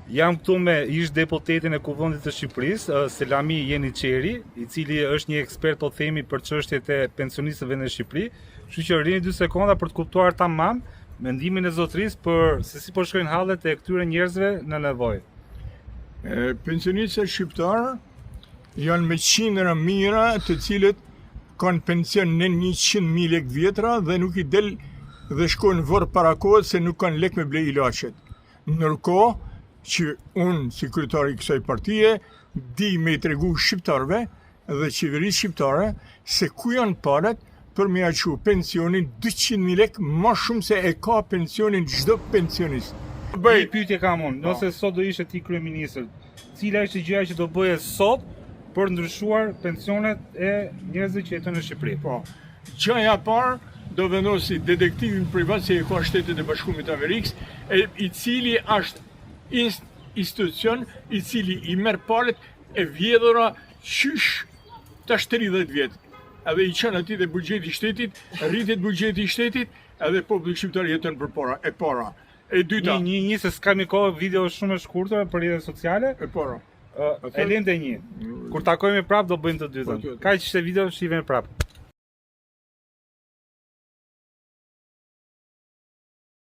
Jam këtu me ish deputetin e Kuvendit të Shqipërisë, Selami Jeniçeri, i cili është një ekspert po themi për çështjet e pensionistëve në Shqipëri. Kështu që rini 2 sekonda për të kuptuar tamam mendimin e zotërisë për se si po shkojnë hallet e këtyre njerëzve në nevojë. Pensionistët shqiptarë janë me qindra mijëra të cilët kanë pension në 100.000 lekë vjetra dhe nuk i del dhe shkojnë vorë para kohës se nuk kanë lekë me blej ilaçet. Ndërkohë që unë, si kryetari i kësaj partie, di me i tregu shqiptarëve dhe qeverisë shqiptare se ku janë parat për me aqu pensionin 200.000 lekë më shumë se e ka pensionin çdo pensionist. Një pyetje kam unë, nëse sot do ishe ti kryeministër, cila është gjëja që do bëje sot për ndryshuar pensionet e njerëzve që jetojnë në Shqipëri? Po, gjëja e parë do vendosi detektivin privat që e ka Shtetet e Bashkuara të Amerikës, i cili është institucion i cili i merr parat e vjedhura qysh tash 30 vjet. Edhe i çon aty dhe buxheti i shtetit, rritet buxheti i shtetit, edhe populli shqiptar jeton për para. E dyta. Një se s'kam kohë, video shumë e shkurtër për rrjetet sociale. E para. E lëndë një. Kur takojmë prapë do bëjmë të dytën. Kaq ishte video, shihemi prapë.